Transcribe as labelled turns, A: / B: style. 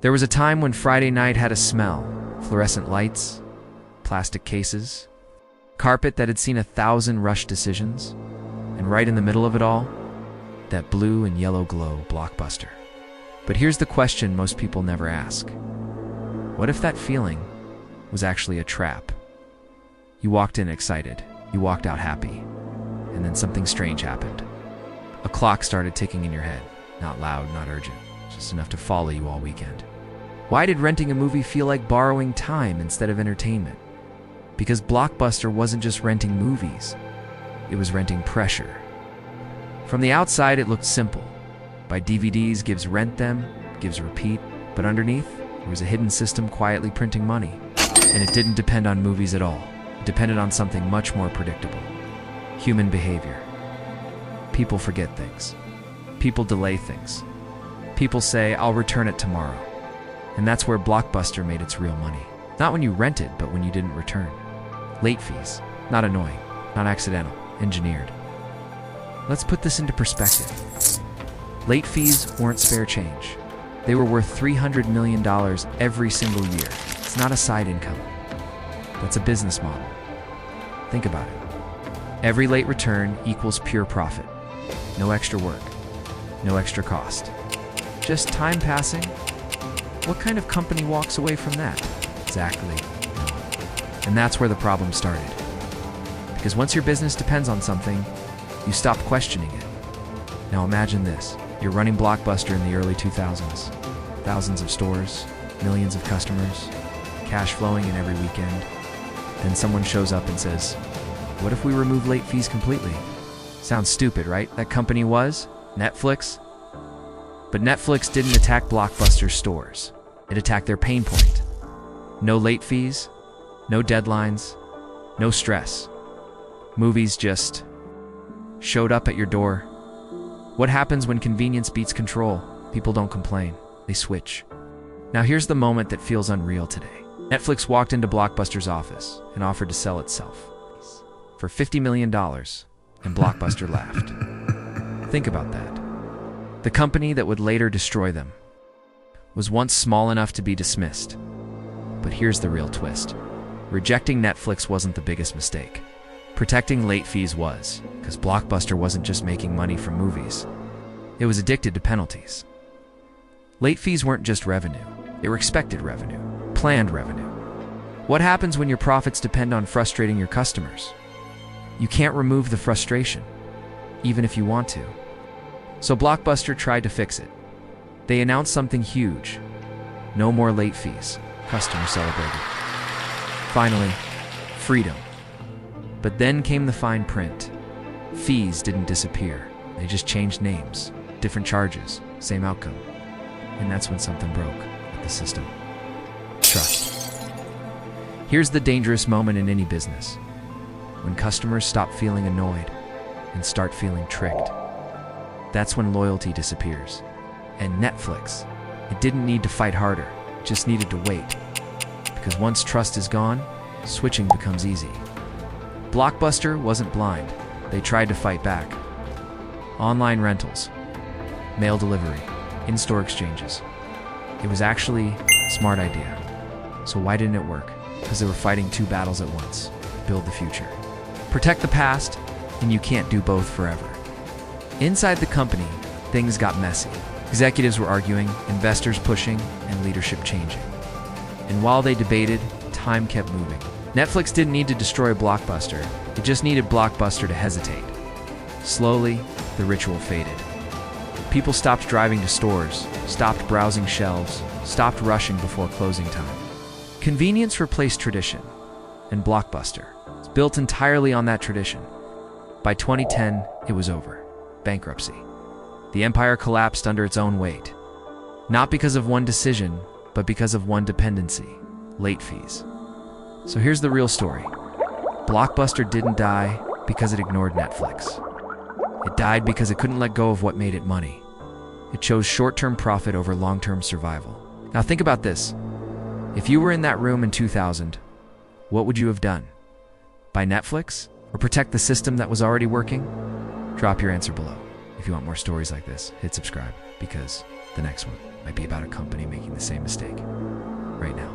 A: There was a time when Friday night had a smell: fluorescent lights, plastic cases, carpet that had seen 1,000 rushed decisions, and right in the middle of it all, that blue and yellow glow, Blockbuster. But here's the question most people never ask. What if that feeling was actually a trap? You walked in excited, you walked out happy, and then something strange happened. A clock started ticking in your head, not loud, not urgent, just enough to follow you all weekend. Why did renting a movie feel like borrowing time instead of entertainment? Because Blockbuster wasn't just renting movies, it was renting pressure. From the outside, it looked simple. Buy DVDs, gives rent them, gives repeat, but underneath, there was a hidden system quietly printing money. And it didn't depend on movies at all. It depended on something much more predictable: human behavior. People forget things. People delay things. People say, "I'll return it tomorrow." And that's where Blockbuster made its real money. Not when you rented, but when you didn't return. Late fees, not annoying, not accidental, engineered. Let's put this into perspective. Late fees weren't spare change. They were worth $300 million every single year. It's not a side income. That's a business model. Think about it. Every late return equals pure profit. No extra work, no extra cost. Just time passing. What kind of company walks away from that? Exactly. And that's where the problem started. Because once your business depends on something, you stop questioning it. Now imagine this. You're running Blockbuster in the early 2000s. Thousands of stores, millions of customers, cash flowing in every weekend. Then someone shows up and says, "What if we remove late fees completely?" Sounds stupid, right? That company was Netflix. But Netflix didn't attack Blockbuster's stores. It attacked their pain point. No late fees, no deadlines, no stress. Movies just showed up at your door. What happens when convenience beats control? People don't complain. They switch. Now here's the moment that feels unreal today. Netflix walked into Blockbuster's office and offered to sell itself for $50 million, and Blockbuster laughed. Think about that. The company that would later destroy them was once small enough to be dismissed. But here's the real twist. Rejecting Netflix wasn't the biggest mistake. Protecting late fees was, because Blockbuster wasn't just making money from movies. It was addicted to penalties. Late fees weren't just revenue. They were expected revenue, planned revenue. What happens when your profits depend on frustrating your customers? You can't remove the frustration, even if you want to. So Blockbuster tried to fix it. They announced something huge. No more late fees. Customers celebrated. Finally, freedom. But then came the fine print. Fees didn't disappear. They just changed names, different charges, same outcome. And that's when something broke with the system. Trust. Here's the dangerous moment in any business. When customers stop feeling annoyed and start feeling tricked. That's when loyalty disappears. And Netflix, it didn't need to fight harder, it just needed to wait. Because once trust is gone, switching becomes easy. Blockbuster wasn't blind. They tried to fight back. Online rentals, mail delivery, in-store exchanges. It was actually a smart idea. So why didn't it work? Because they were fighting two battles at once. Build the future. Protect the past, and you can't do both forever. Inside the company, things got messy. Executives were arguing, investors pushing, and leadership changing. And while they debated, time kept moving. Netflix didn't need to destroy Blockbuster. It just needed Blockbuster to hesitate. Slowly, the ritual faded. People stopped driving to stores, stopped browsing shelves, stopped rushing before closing time. Convenience replaced tradition, and Blockbuster was built entirely on that tradition. By 2010, it was over. Bankruptcy. The empire collapsed under its own weight. Not because of one decision, but because of one dependency: late fees. So here's the real story. Blockbuster didn't die because it ignored Netflix. It died because it couldn't let go of what made it money. It chose short-term profit over long-term survival. Now think about this. If you were in that room in 2000, what would you have done? Buy Netflix? Or protect the system that was already working? Drop your answer below. If you want more stories like this, hit subscribe, because the next one might be about a company making the same mistake right now.